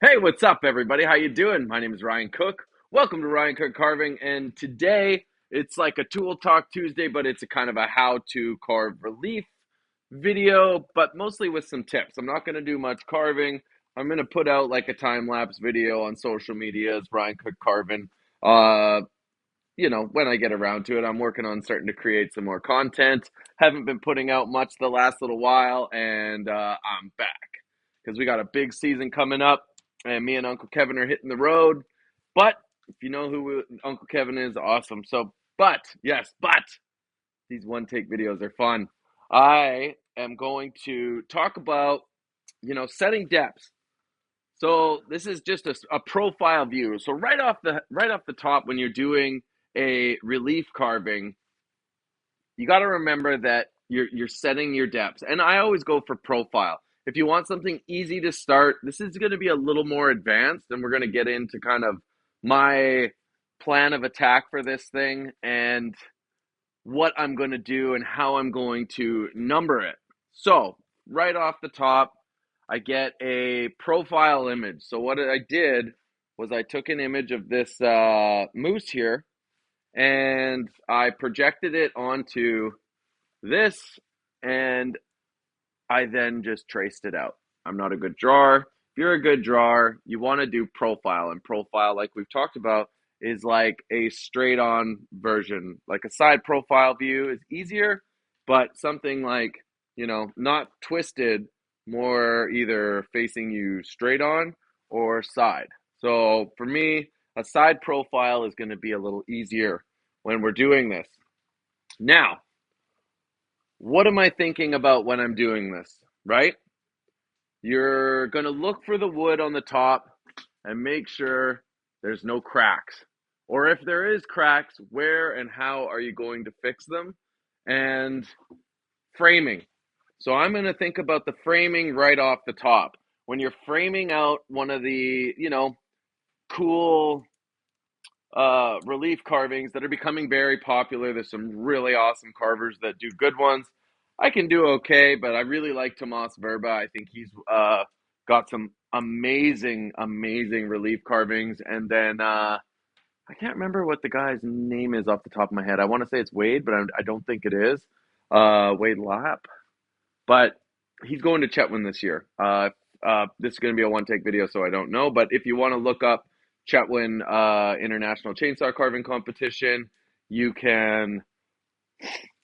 Hey, what's up, everybody? How you doing? My name is Ryan Cook. Welcome to Ryan Cook Carving, and today it's like a Tool Talk Tuesday, but it's a kind of a how-to carve relief video, but mostly with some tips. I'm not going to do much carving. I'm going to put out like a time-lapse video on social media as Ryan Cook Carving. Uh, when I get around to it, I'm working on starting to create some more content. Haven't been putting out much the last little while, and I'm back because we got a big season coming up, and me and Uncle Kevin are hitting the road. But if you know who Uncle Kevin is, awesome. But these one take videos are fun. I am going to talk about, setting depths. So this is just a profile view. So right off the top, when you're doing a relief carving, you got to remember that you're setting your depths. And I always go for profile. If you want something easy to start, this is going to be a little more advanced, and we're going to get into kind of my plan of attack for this thing and what I'm going to do and how I'm going to number it. So, right off the top, I get a profile image. So, what I did was I took an image of this moose here and I projected it onto this, and I then just traced it out. I'm not a good drawer. If you're a good drawer, you want to do profile, and profile, like we've talked about, is like a straight on version. Like a side profile view is easier, but something like, not twisted, more either facing you straight on or side. So for me, a side profile is going to be a little easier when we're doing this. Now, what am I thinking about when I'm doing this, right? You're going to look for the wood on the top and make sure there's no cracks. Or if there is cracks, where and how are you going to fix them? And framing. So I'm going to think about the framing right off the top. When you're framing out one of the, cool relief carvings that are becoming very popular. There's some really awesome carvers that do good ones. I can do okay, but I really like Tomas Verba. I think he's got some amazing, amazing relief carvings. And then I can't remember what the guy's name is off the top of my head. I want to say it's Wade, but I don't think it is. Wade Lapp. But he's going to Chetwynd this year. This is going to be a one take video, so I don't know. But if you want to look up Chetwynd International Chainsaw Carving Competition, you can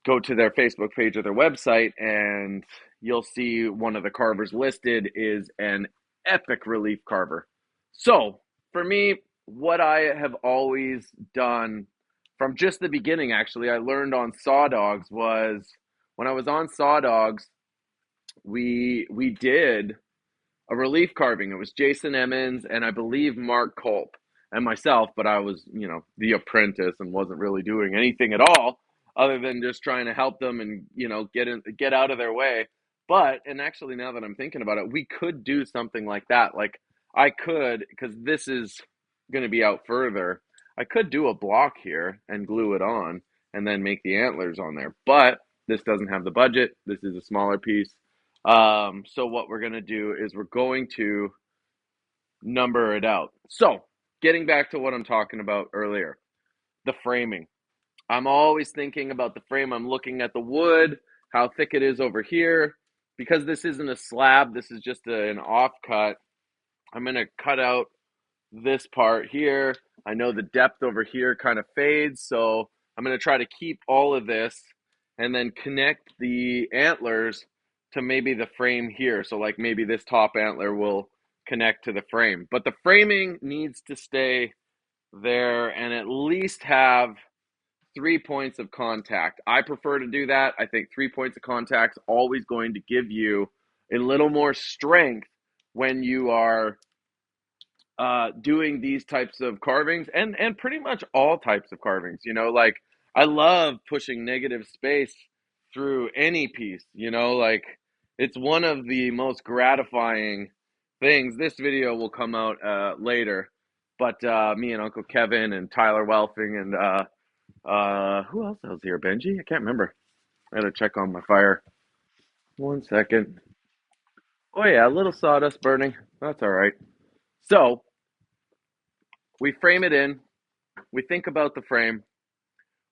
go to their Facebook page or their website, and you'll see one of the carvers listed is an epic relief carver. So for me, what I have always done from just the beginning, actually, I learned on Saw Dogs was when I was on Saw Dogs, we did a relief carving. It was Jason Emmons and I believe Mark Culp and myself, but I was, the apprentice and wasn't really doing anything at all other than just trying to help them and, get out of their way. But, and actually now that I'm thinking about it, we could do something like that. Like I could, because this is going to be out further, I could do a block here and glue it on and then make the antlers on there. But this doesn't have the budget. This is a smaller piece. So what we're going to do is we're going to number it out. So getting back to what I'm talking about earlier, the framing. I'm always thinking about the frame. I'm looking at the wood, how thick it is over here. Because this isn't a slab, this is just an offcut. I'm going to cut out this part here. I know the depth over here kind of fades, so I'm going to try to keep all of this and then connect the antlers to maybe the frame here. So like maybe this top antler will connect to the frame. But the framing needs to stay there and at least have 3 points of contact. I prefer to do that. I think 3 points of contact is always going to give you a little more strength when you are doing these types of carvings and pretty much all types of carvings. Like I love pushing negative space through any piece. Like it's one of the most gratifying things. This video will come out later, but me and Uncle Kevin and Tyler Welfing and who else was here? Benji? I can't remember. I gotta check on my fire. 1 second. Oh yeah, a little sawdust burning. That's all right. So we frame it in, we think about the frame,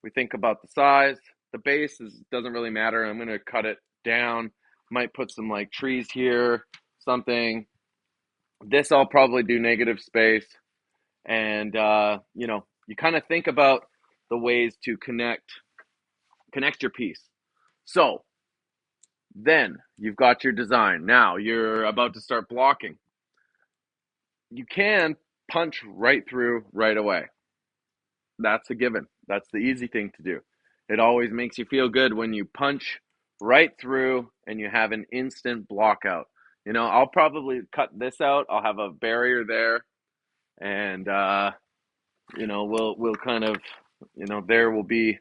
we think about the size. The base doesn't really matter. I'm going to cut it down. Might put some like trees here, something. This I'll probably do negative space. And, you kind of think about the ways to connect your piece. So then you've got your design. Now you're about to start blocking. You can punch right through right away. That's a given. That's the easy thing to do. It always makes you feel good when you punch right through and you have an instant block out. I'll probably cut this out. I'll have a barrier there, and we'll kind of, there will be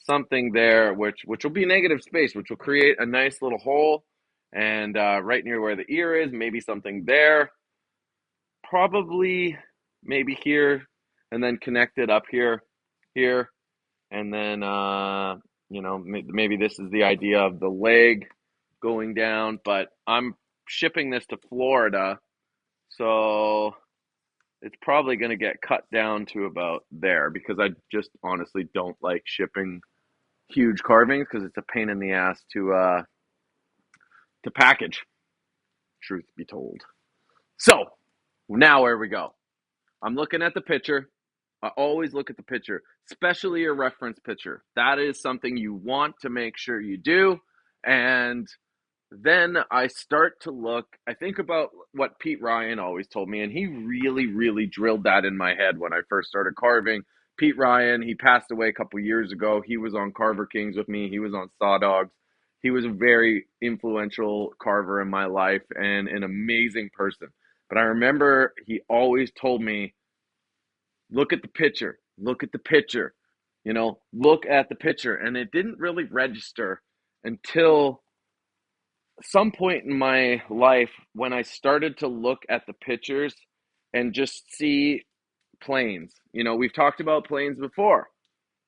something there which will be negative space, which will create a nice little hole, and right near where the ear is, maybe something there, probably maybe here, and then connect it up here, and then maybe this is the idea of the leg going down, but I'm shipping this to Florida, so it's probably going to get cut down to about there, because I just honestly don't like shipping huge carvings because it's a pain in the ass to package, truth be told. So now where we go. I'm looking at the picture. I always look at the picture, especially a reference picture. That is something you want to make sure you do. And then I start to look, I think about what Pete Ryan always told me, and he really, really drilled that in my head when I first started carving. Pete Ryan, he passed away a couple years ago. He was on Carver Kings with me. He was on Saw Dogs. He was a very influential carver in my life and an amazing person. But I remember he always told me, look at the picture, look at the picture, look at the picture. And it didn't really register until some point in my life when I started to look at the pictures and just see planes. We've talked about planes before,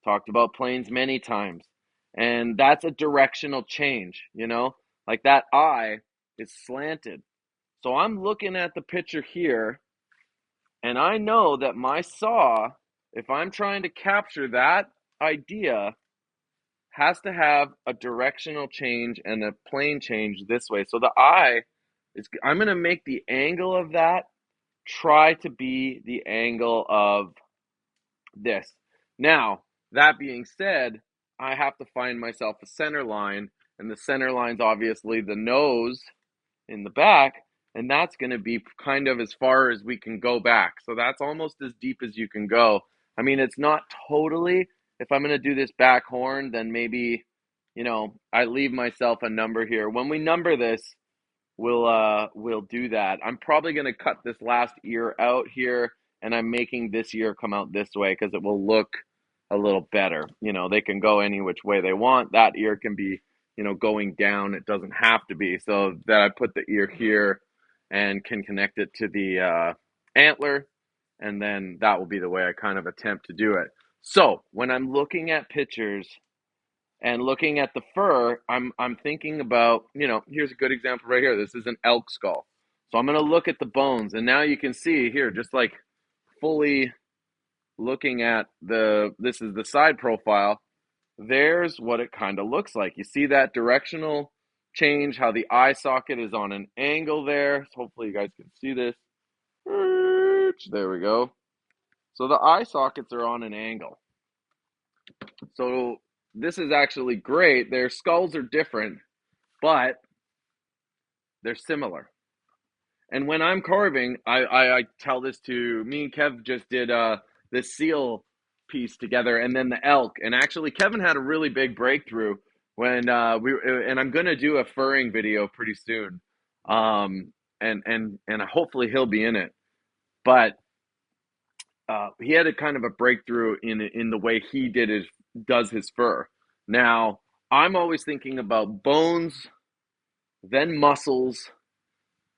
talked about planes many times, and that's a directional change, like that eye is slanted. So I'm looking at the picture here, and I know that my saw, if I'm trying to capture that idea, has to have a directional change and a plane change this way. So the eye I'm going to make the angle of that try to be the angle of this. Now, that being said, I have to find myself a center line, and the center line's obviously the nose in the back, and that's going to be kind of as far as we can go back. So that's almost as deep as you can go. I mean, it's not totally. If I'm going to do this back horn, then maybe, I leave myself a number here. When we number this, we'll do that. I'm probably going to cut this last ear out here, and I'm making this ear come out this way because it will look a little better. They can go any which way they want. That ear can be, going down. It doesn't have to be. So that I put the ear here and can connect it to the antler, and then that will be the way I kind of attempt to do it. So when I'm looking at pictures and looking at the fur, I'm thinking about, here's a good example right here. This is an elk skull. So I'm going to look at the bones, and now you can see here, just like fully looking at this is the side profile. There's what it kind of looks like. You see that directional change, how the eye socket is on an angle there. So hopefully you guys can see this. There we go. So the eye sockets are on an angle. So this is actually great. Their skulls are different, but they're similar. And when I'm carving, I tell this to me and Kev just did this seal piece together, and then the elk. And actually, Kevin had a really big breakthrough when and I'm gonna do a furring video pretty soon, and hopefully he'll be in it. But he had a kind of a breakthrough in the way he does his fur. Now I'm always thinking about bones, then muscles,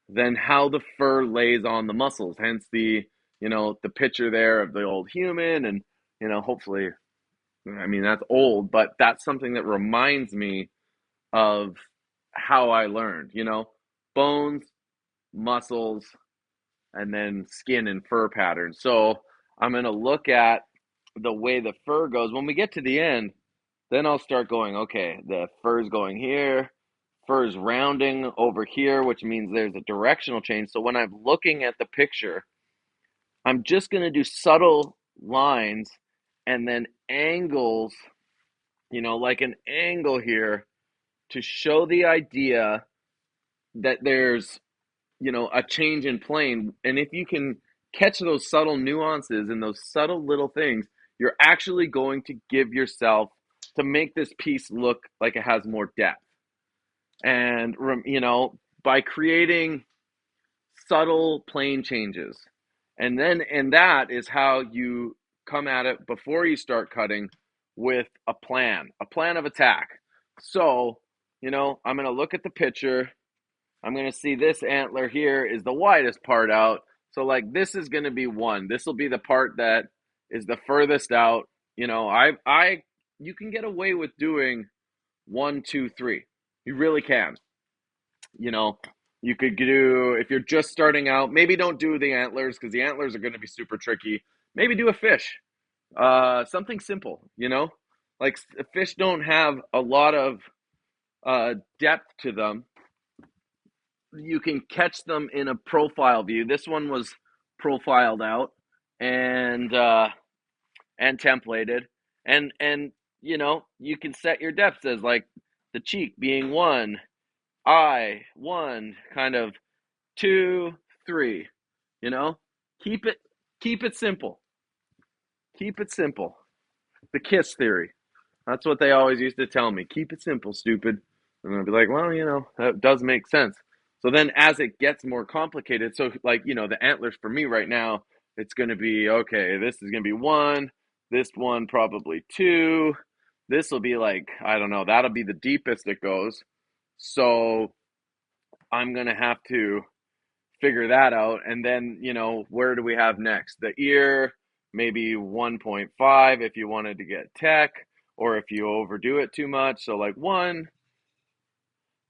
then how the fur lays on the muscles. Hence the picture there of the old human, and hopefully, I mean that's old, but that's something that reminds me of how I learned. Bones, muscles, and then skin and fur patterns. So I'm going to look at the way the fur goes. When we get to the end, then I'll start going, okay, the fur's going here, fur's rounding over here, which means there's a directional change. So when I'm looking at the picture, I'm just going to do subtle lines and then angles, like an angle here to show the idea that there's, a change in plane. And if you can catch those subtle nuances and those subtle little things, you're actually going to give yourself to make this piece look like it has more depth. And, by creating subtle plane changes. And that is how you come at it before you start cutting with a plan of attack. So, I'm going to look at the picture. I'm going to see this antler here is the widest part out. So like this is going to be one. This will be the part that is the furthest out. You can get away with doing 1, 2, 3. You really can. You know, you could do, if you're just starting out, maybe don't do the antlers because the antlers are going to be super tricky. Maybe do a fish, something simple, like fish don't have a lot of depth to them. You can catch them in a profile view. This one was profiled out and templated, and you can set your depths as like the cheek being 1, eye 1, kind of 2, 3. You know, keep it simple. Keep it simple. The KISS theory. That's what they always used to tell me. Keep it simple, stupid. And I'd be like, well, that does make sense. So then as it gets more complicated, so like, the antlers for me right now, it's going to be, okay, this is going to be 1, this one probably 2. This will be like, I don't know, that'll be the deepest it goes. So I'm going to have to figure that out. And then, where do we have next? The ear, maybe 1.5 if you wanted to get tech, or if you overdo it too much. So like 1,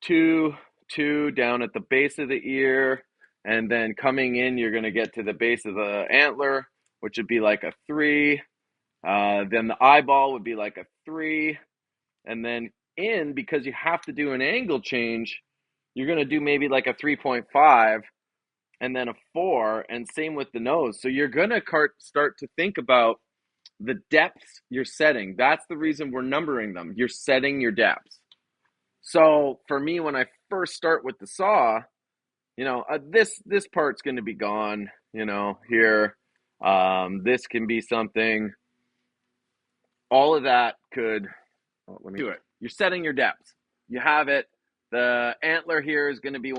2, 2 down at the base of the ear. And then coming in, you're going to get to the base of the antler, which would be like a 3. Then the eyeball would be like a 3. And then in, because you have to do an angle change, you're going to do maybe like a 3.5 and then a 4, and same with the nose. So you're going to start to think about the depths you're setting. That's the reason we're numbering them. You're setting your depths. So for me, when I first start with the saw, this part's going to be gone, here. This can be something. All of that could, let me do it. You're setting your depths. You have it. The antler here is going to be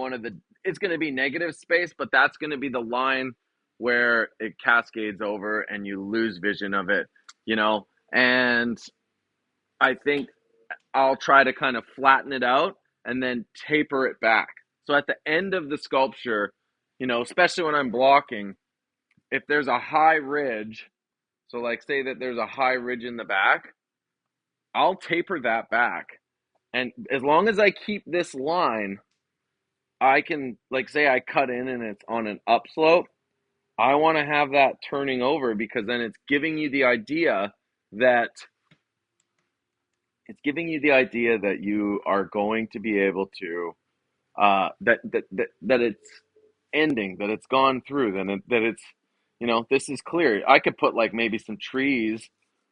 it's going to be negative space, but that's going to be the line where it cascades over and you lose vision of it, and I think I'll try to kind of flatten it out and then taper it back. So at the end of the sculpture, especially when I'm blocking, if there's a high ridge, so like say that there's a high ridge in the back, I'll taper that back. And as long as I keep this line, I can, like say I cut in and it's on an upslope, I want to have that turning over because then it's giving you the idea that you are going to be able to that it's ending, that it's gone through, that it's this is clear. I could put like maybe some trees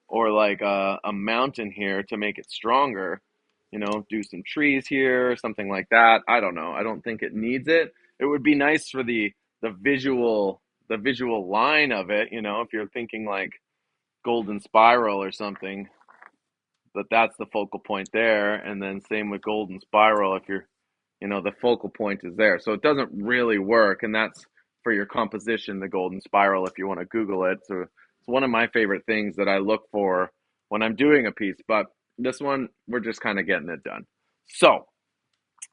or like a mountain here to make it stronger. Do some trees here, something like that. I don't know. I don't think it needs it. It would be nice for the visual line of it. If you're thinking like golden spiral or something, but that's the focal point there. And then same with golden spiral, if you're, the focal point is there. So it doesn't really work. And that's for your composition, the golden spiral, if you want to Google it. So it's one of my favorite things that I look for when I'm doing a piece. But this one, we're just kind of getting it done. So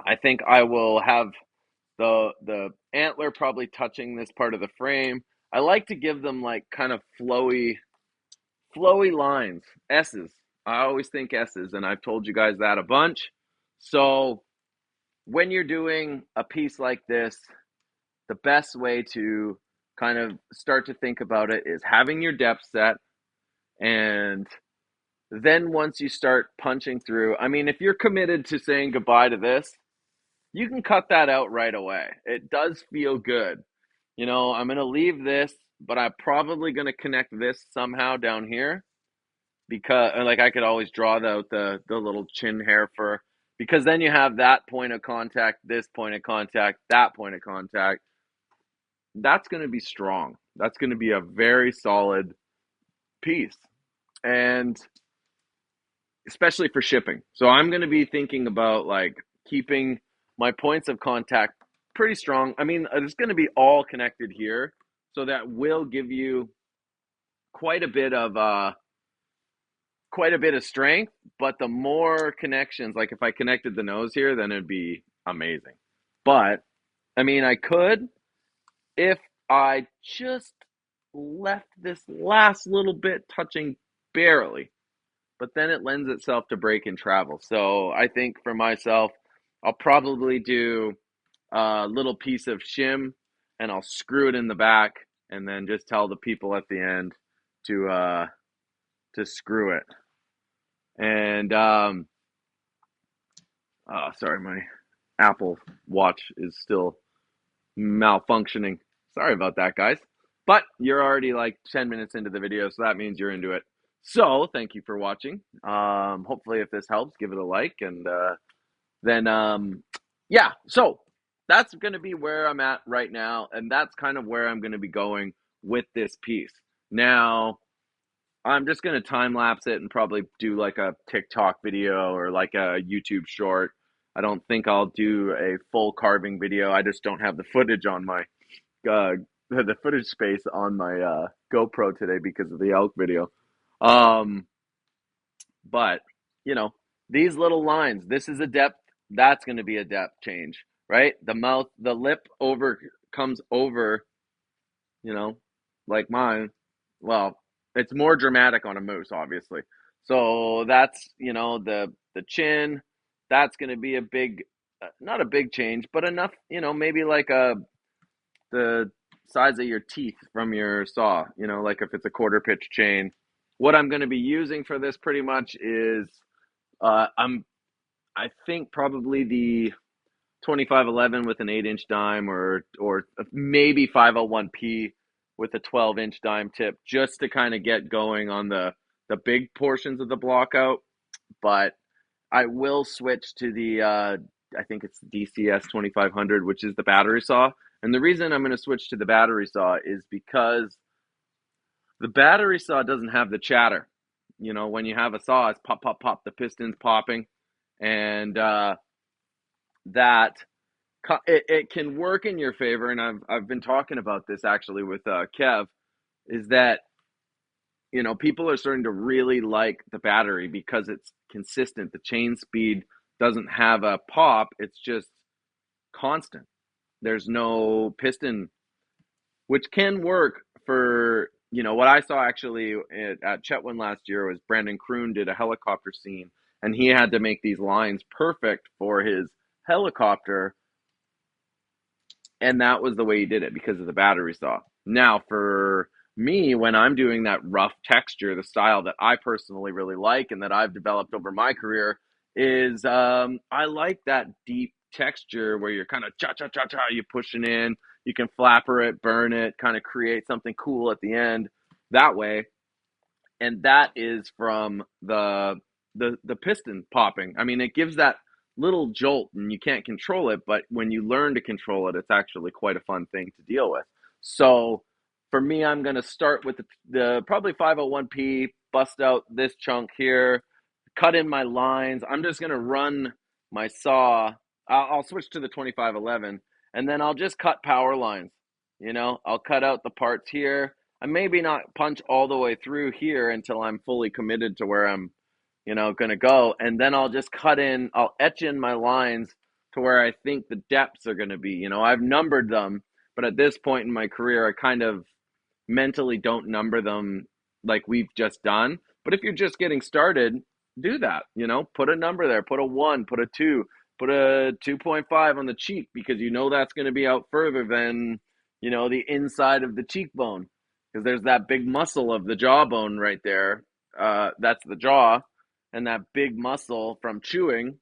I think I will have the antler probably touching this part of the frame. I like to give them like kind of flowy lines, S's. I always think S's, and I've told you guys that a bunch. So when you're doing a piece like this, the best way to kind of start to think about it is having your depth set, and then once you start punching through, I mean, if you're committed to saying goodbye to this, you can cut that out right away. It does feel good. I'm going to leave this, but I'm probably going to connect this somehow down here, because like I could always draw the little chin hair for, because then you have that point of contact, this point of contact, that point of contact. That's going to be strong. That's going to be a very solid piece. And especially for shipping. So I'm going to be thinking about like keeping my points of contact pretty strong. I mean, it's going to be all connected here, so that will give you quite a bit of strength. But the more connections, like if I connected the nose here, then it'd be amazing. But I mean, I could, if I just left this last little bit touching barely, but then it lends itself to break and travel. So I think for myself, I'll probably do a little piece of shim, and I'll screw it in the back, and then just tell the people at the end to screw it. And sorry, my Apple Watch is still malfunctioning. Sorry about that, guys. But you're already like 10 minutes into the video, so that means you're into it. So thank you for watching. Hopefully, if this helps, give it a like, and then yeah. So that's going to be where I'm at right now, and that's kind of where I'm going to be going with this piece. Now, I'm just going to time lapse it and probably do like a TikTok video or like a YouTube short. I don't think I'll do a full carving video. I just don't have the footage on my the footage space on my GoPro today because of the elk video. But these little lines, this is a depth, that's going to be a depth change, right? The mouth, the lip comes over, like mine. Well, it's more dramatic on a moose, obviously. So that's, the chin, that's going to be a big, not a big change, but enough, maybe like the size of your teeth from your saw, like if it's a quarter pitch chain. What I'm going to be using for this pretty much is I think probably the 2511 with an 8-inch dime, or maybe 501p with a 12-inch dime tip, just to kind of get going on the big portions of the block out. But I will switch to the I think it's DCS 2500, which is the battery saw. And the reason I'm going to switch to the battery saw is because the battery saw doesn't have the chatter. When you have a saw, it's pop, pop, pop, the piston's popping, and that it can work in your favor. And I've been talking about this actually with Kev, is that people are starting to really like the battery because it's consistent. The chain speed doesn't have a pop; it's just constant. There's no piston, which can work for, what I saw actually at Chetwynd last year was Brandon Kroon did a helicopter scene, and he had to make these lines perfect for his helicopter, and that was the way he did it because of the battery saw. Now, for me, when I'm doing that rough texture, the style that I personally really like and that I've developed over my career is I like that deep texture where you're kind of cha-cha-cha-cha, you're pushing in, you can flapper it, burn it, kind of create something cool at the end that way. And that is from the piston popping. I mean, it gives that little jolt and you can't control it, but when you learn to control it, it's actually quite a fun thing to deal with. So for me, I'm going to start with the probably 501p, bust out this chunk here, cut in my lines. I'm just going to run my saw. I'll switch to the 2511, and then I'll just cut power lines. I'll cut out the parts here. I maybe not punch all the way through here until I'm fully committed to where I'm, going to go. And then I'll just I'll etch in my lines to where I think the depths are going to be. I've numbered them, but at this point in my career, I kind of mentally don't number them like we've just done. But if you're just getting started, do that. Put a number there, put a 1, put a 2, put a 2.5 on the cheek, because that's going to be out further than, the inside of the cheekbone, because there's that big muscle of the jawbone right there. That's the jaw, and that big muscle from chewing,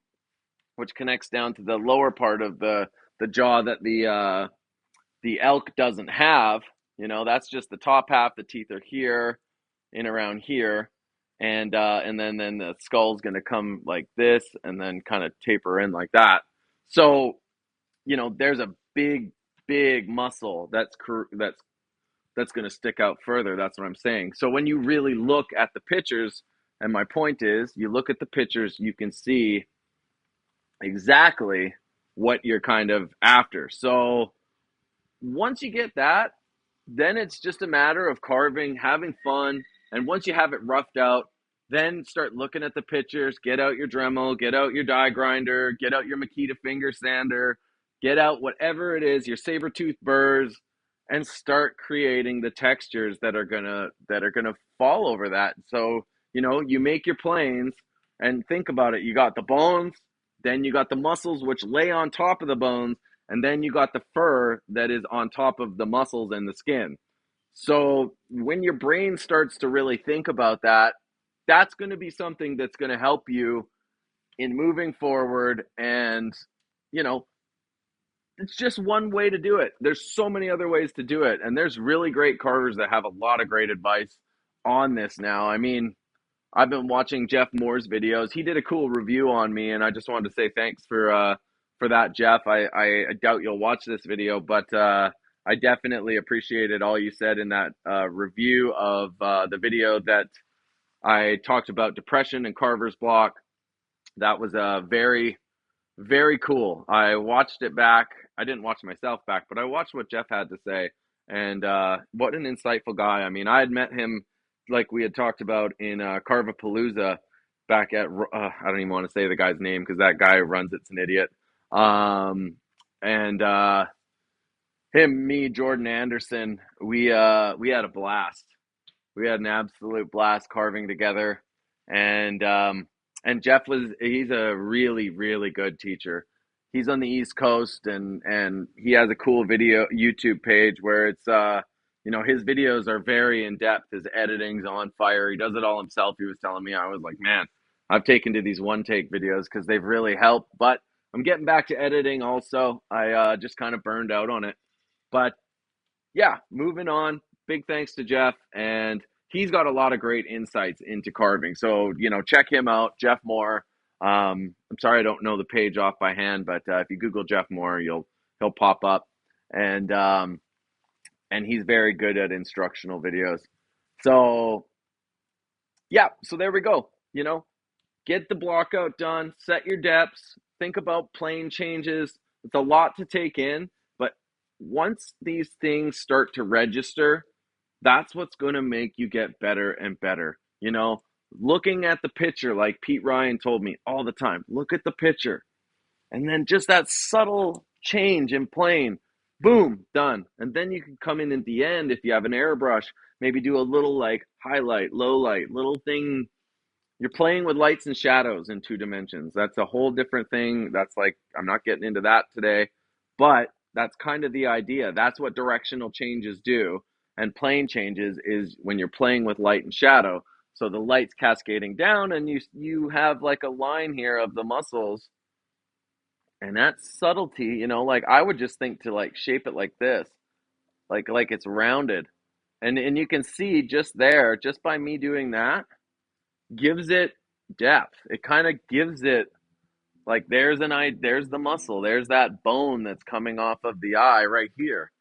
which connects down to the lower part of the jaw that the elk doesn't have. That's just the top half. The teeth are here, in around here, and then the skull's going to come like this, and then kind of taper in like that. So there's a big muscle that's going to stick out further. That's what I'm saying. So when you really look at the pictures, and my point is, you look at the pictures, you can see exactly what you're kind of after. So once you get that, then it's just a matter of carving, having fun. And once you have it roughed out, then start looking at the pictures, get out your Dremel, get out your die grinder, get out your Makita finger sander, get out whatever it is, your saber tooth burrs, and start creating the textures that are gonna fall over that. So, you make your planes, and think about it. You got the bones, then you got the muscles which lay on top of the bones, and then you got the fur that is on top of the muscles and the skin. So when your brain starts to really think about that, that's going to be something that's going to help you in moving forward. And, you know, it's just one way to do it. There's so many other ways to do it. And there's really great carvers that have a lot of great advice on this now. I mean, I've been watching Jeff Moore's videos. He did a cool review on me, and I just wanted to say thanks for that, Jeff. I doubt you'll watch this video, but I definitely appreciated all you said in that review of the video that I talked about depression and carver's block. That was very, very cool. I watched it back. I didn't watch myself back, but I watched what Jeff had to say, and what an insightful guy. I mean, I had met him, like we had talked about, in Carvapalooza back at, I don't even want to say the guy's name because that guy who runs it's an idiot. And him, me, Jordan Anderson, we had a blast. We had an absolute blast carving together, and Jeff he's a really, really good teacher. He's on the East Coast, and he has a cool video YouTube page where it's his videos are very in depth. His editing's on fire. He does it all himself. He was telling me. I was like, man, I've taken to these one take videos because they've really helped. But I'm getting back to editing also. I just kind of burned out on it. But yeah, moving on. Big thanks to Jeff, and he's got a lot of great insights into carving. So, check him out, Jeff Moore. I'm sorry I don't know the page off by hand, but if you Google Jeff Moore, he'll pop up, and he's very good at instructional videos. So yeah, so there we go. Get the block out done, set your depths, think about plane changes. It's a lot to take in, but once these things start to register, that's what's going to make you get better and better. Looking at the picture, like Pete Ryan told me all the time, look at the picture. And then just that subtle change in plane, boom, done. And then you can come in at the end, if you have an airbrush, maybe do a little like highlight, low light, little thing. You're playing with lights and shadows in 2 dimensions. That's a whole different thing. That's like, I'm not getting into that today, but that's kind of the idea. That's what directional changes do. And plane changes is when you're playing with light and shadow. So the light's cascading down, and you have like a line here of the muscles, and that subtlety, like I would just think to like shape it like this, like it's rounded. And you can see just there, just by me doing that, gives it depth. It kind of gives it like there's the muscle, there's that bone that's coming off of the eye right here,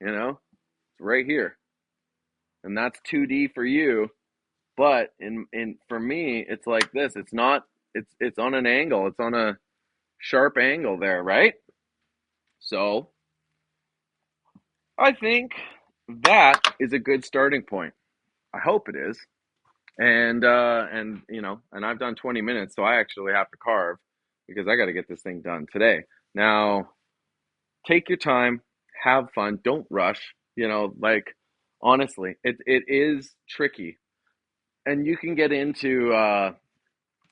it's right here, and that's 2D for you, but in for me, it's like this. It's not. It's on an angle. It's on a sharp angle there, right? So I think that is a good starting point. I hope it is. And I've done 20 minutes, so I actually have to carve because I got to get this thing done today. Now, take your time, have fun, don't rush. Like honestly, it is tricky, and you can get into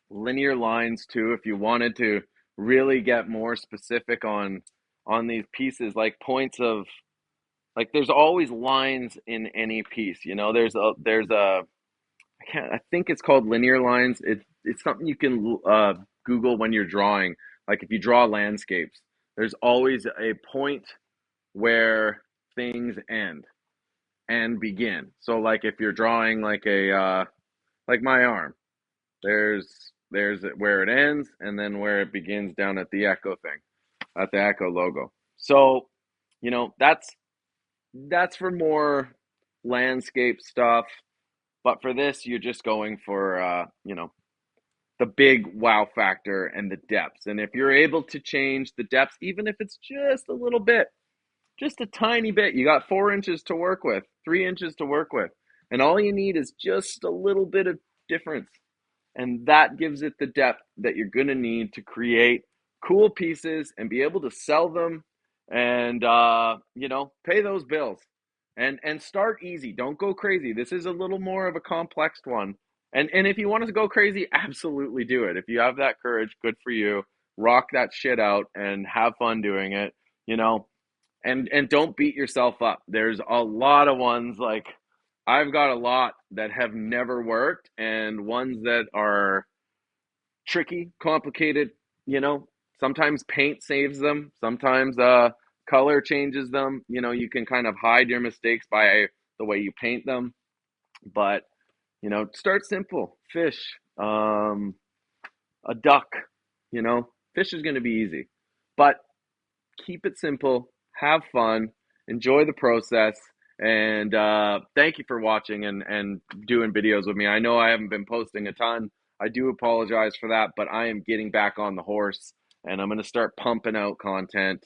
linear lines too if you wanted to really get more specific on these pieces, like points of like there's always lines in any piece. There's a I think it's called linear lines. It's something you can Google when you're drawing. Like if you draw landscapes, there's always a point where things end and begin. So like if you're drawing like a like my arm, there's where it ends and then where it begins down at the Echo thing, at the Echo logo. So, that's for more landscape stuff. But for this, you're just going for the big wow factor and the depths. And if you're able to change the depths, even if it's just a little bit, just a tiny bit, you got 4 inches to work with, 3 inches to work with, and all you need is just a little bit of difference, and that gives it the depth that you're going to need to create cool pieces and be able to sell them and pay those bills, and start easy. Don't go crazy. This is a little more of a complex one, and if you want to go crazy, absolutely do it. If you have that courage, good for you. Rock that shit out and have fun doing it, you know and don't beat yourself up. There's a lot of ones, like I've got a lot that have never worked, and ones that are tricky, complicated, you know. Sometimes paint saves them, sometimes color changes them. You can kind of hide your mistakes by the way you paint them. But, start simple. Fish, a duck, fish is going to be easy. But keep it simple, have fun, enjoy the process, and thank you for watching and doing videos with me. I know I haven't been posting a ton. I do apologize for that, but I am getting back on the horse, and I'm going to start pumping out content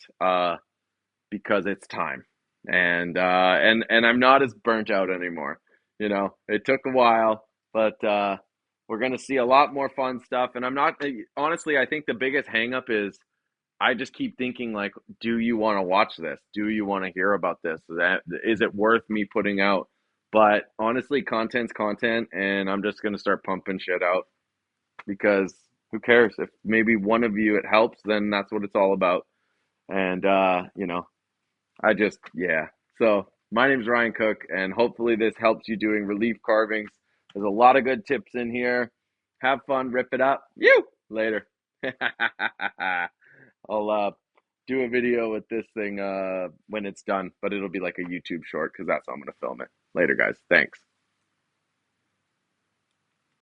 because it's time, and I'm not as burnt out anymore. It took a while, but we're going to see a lot more fun stuff. And I'm not honestly. I think the biggest hangup is I just keep thinking, like, do you want to watch this? Do you want to hear about this? Is it worth me putting out? But honestly, content's content, and I'm just gonna start pumping shit out because who cares? If maybe one of you it helps, then that's what it's all about. And I just yeah. So my name's Ryan Cook, and hopefully this helps you doing relief carvings. There's a lot of good tips in here. Have fun, rip it up. You later. I'll do a video with this thing when it's done, but it'll be like a YouTube short because that's how I'm going to film it. Later, guys. Thanks.